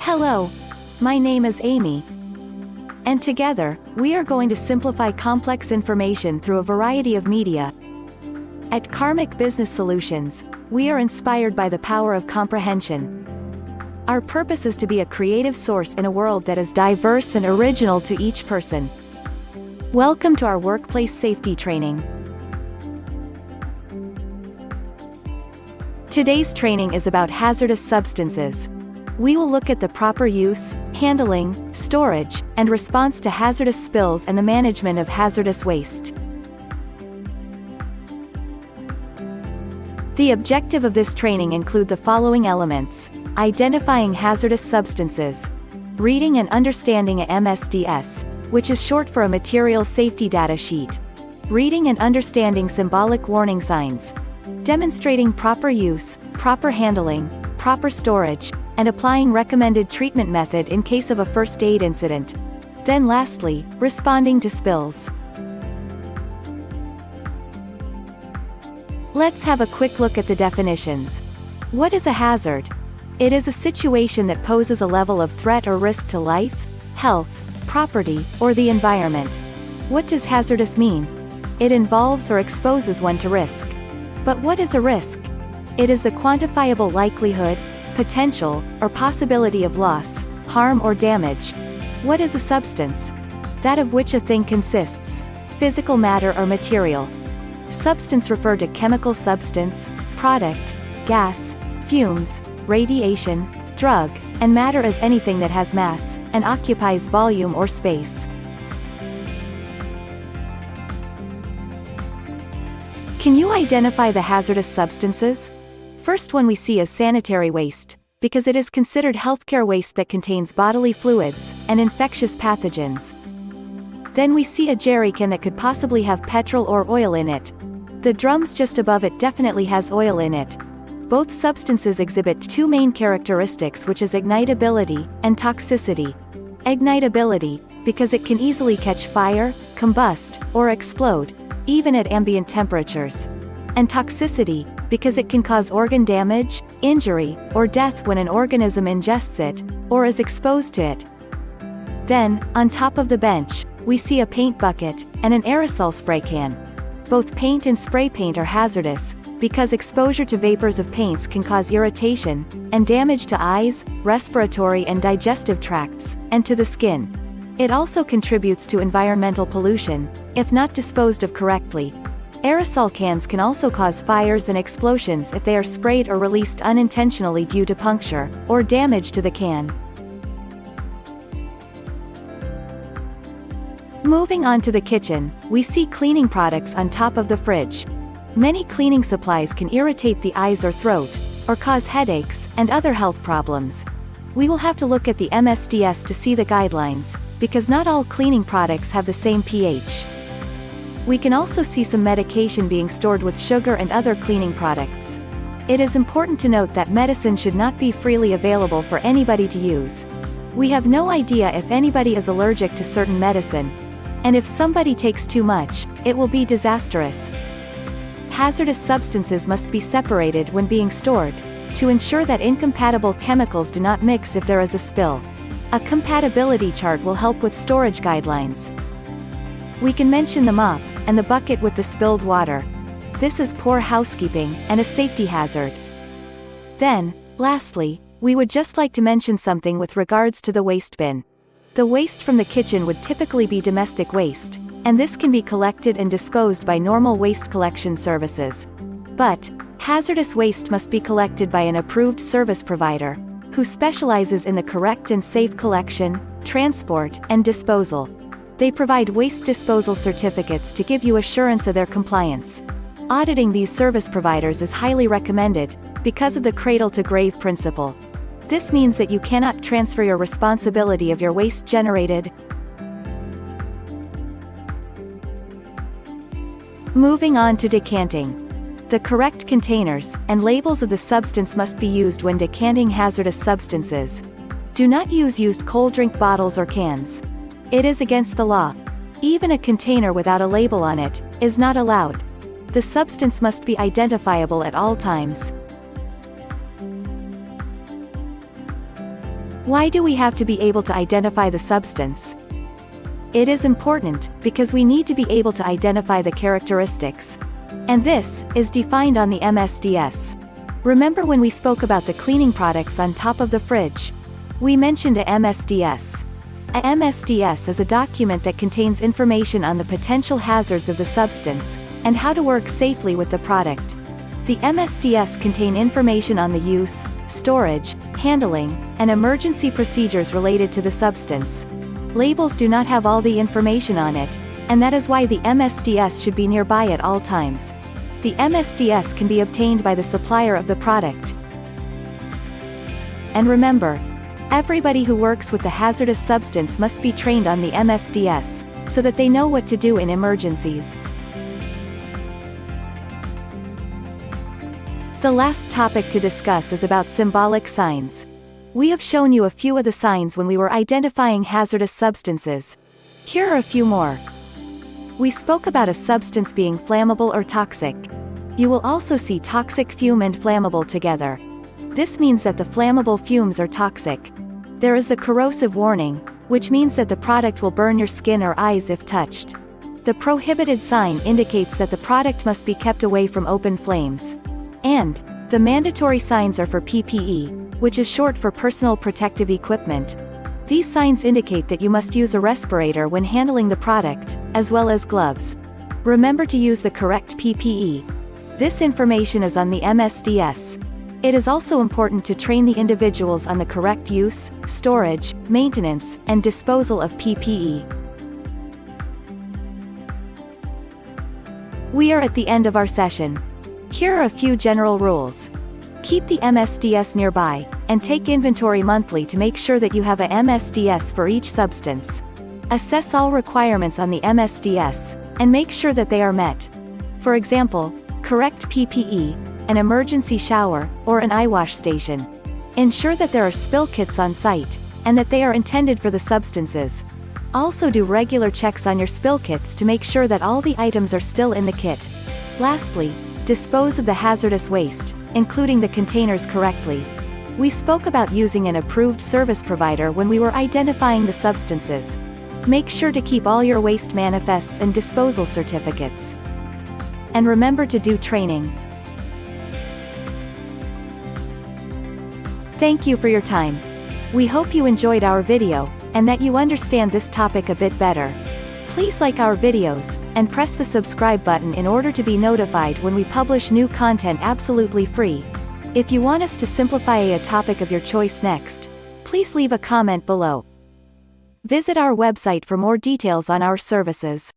Hello, my name is Amy. And together, we are going to simplify complex information through a variety of media. At Karmic Business Solutions, we are inspired by the power of comprehension. Our purpose is to be a creative source in a world that is diverse and original to each person. Welcome to our workplace safety training. Today's training is about hazardous substances. We will look at the proper use, handling, storage, and response to hazardous spills and the management of hazardous waste. The objective of this training include the following elements: identifying hazardous substances, reading and understanding a MSDS, which is short for a material safety data sheet, reading and understanding symbolic warning signs, demonstrating proper use, proper handling, proper storage, and applying recommended treatment method in case of a first aid incident. Then lastly, responding to spills. Let's have a quick look at the definitions. What is a hazard? It is a situation that poses a level of threat or risk to life, health, property, or the environment. What does hazardous mean? It involves or exposes one to risk. But what is a risk? It is the quantifiable likelihood, potential, or possibility of loss, harm or damage. What is a substance? That of which a thing consists. Physical matter or material. Substance refer to chemical substance, product, gas, fumes, radiation, drug, and matter as anything that has mass, and occupies volume or space. Can you identify the hazardous substances? First one we see is sanitary waste, because it is considered healthcare waste that contains bodily fluids and infectious pathogens. Then we see a jerry can that could possibly have petrol or oil in it. The drums just above it definitely has oil in it. Both substances exhibit two main characteristics, which is ignitability and toxicity. Ignitability, because it can easily catch fire, combust, or explode, even at ambient temperatures. And toxicity, because it can cause organ damage, injury, or death when an organism ingests it, or is exposed to it. Then, on top of the bench, we see a paint bucket, and an aerosol spray can. Both paint and spray paint are hazardous, because exposure to vapors of paints can cause irritation, and damage to eyes, respiratory and digestive tracts, and to the skin. It also contributes to environmental pollution, if not disposed of correctly. Aerosol cans can also cause fires and explosions if they are sprayed or released unintentionally due to puncture, or damage to the can. Moving on to the kitchen, we see cleaning products on top of the fridge. Many cleaning supplies can irritate the eyes or throat, or cause headaches, and other health problems. We will have to look at the MSDS to see the guidelines, because not all cleaning products have the same pH. We can also see some medication being stored with sugar and other cleaning products. It is important to note that medicine should not be freely available for anybody to use. We have no idea if anybody is allergic to certain medicine, and if somebody takes too much, it will be disastrous. Hazardous substances must be separated when being stored, to ensure that incompatible chemicals do not mix if there is a spill. A compatibility chart will help with storage guidelines. We can mention the mop, and the bucket with the spilled water. This is poor housekeeping, and a safety hazard. Then, lastly, we would just like to mention something with regards to the waste bin. The waste from the kitchen would typically be domestic waste, and this can be collected and disposed by normal waste collection services. But, hazardous waste must be collected by an approved service provider, who specializes in the correct and safe collection, transport, and disposal. They provide waste disposal certificates to give you assurance of their compliance. Auditing these service providers is highly recommended, because of the cradle-to-grave principle. This means that you cannot transfer your responsibility of your waste generated. Moving on to decanting. The correct containers and labels of the substance must be used when decanting hazardous substances. Do not use used cold drink bottles or cans. It is against the law. Even a container without a label on it is not allowed. The substance must be identifiable at all times. Why do we have to be able to identify the substance? It is important, because we need to be able to identify the characteristics. And this is defined on the MSDS. Remember when we spoke about the cleaning products on top of the fridge? We mentioned a MSDS. A MSDS is a document that contains information on the potential hazards of the substance, and how to work safely with the product. The MSDS contain information on the use, storage, handling, and emergency procedures related to the substance. Labels do not have all the information on it, and that is why the MSDS should be nearby at all times. The MSDS can be obtained by the supplier of the product. And remember, everybody who works with the hazardous substance must be trained on the MSDS, so that they know what to do in emergencies. The last topic to discuss is about symbolic signs. We have shown you a few of the signs when we were identifying hazardous substances. Here are a few more. We spoke about a substance being flammable or toxic. You will also see toxic fume and flammable together. This means that the flammable fumes are toxic. There is the corrosive warning, which means that the product will burn your skin or eyes if touched. The prohibited sign indicates that the product must be kept away from open flames. And the mandatory signs are for PPE, which is short for personal protective equipment. These signs indicate that you must use a respirator when handling the product, as well as gloves. Remember to use the correct PPE. This information is on the MSDS. It is also important to train the individuals on the correct use, storage, maintenance, and disposal of PPE. We are at the end of our session. Here are a few general rules. Keep the MSDS nearby, and take inventory monthly to make sure that you have a MSDS for each substance. Assess all requirements on the MSDS, and make sure that they are met. For example, correct PPE, an emergency shower, or an eye wash station. Ensure that there are spill kits on site, and that they are intended for the substances. Also do regular checks on your spill kits to make sure that all the items are still in the kit. Lastly, dispose of the hazardous waste, including the containers, correctly. We spoke about using an approved service provider when we were identifying the substances. Make sure to keep all your waste manifests and disposal certificates. And remember to do training. Thank you for your time. We hope you enjoyed our video, and that you understand this topic a bit better. Please like our videos, and press the subscribe button in order to be notified when we publish new content absolutely free. If you want us to simplify a topic of your choice next, please leave a comment below. Visit our website for more details on our services.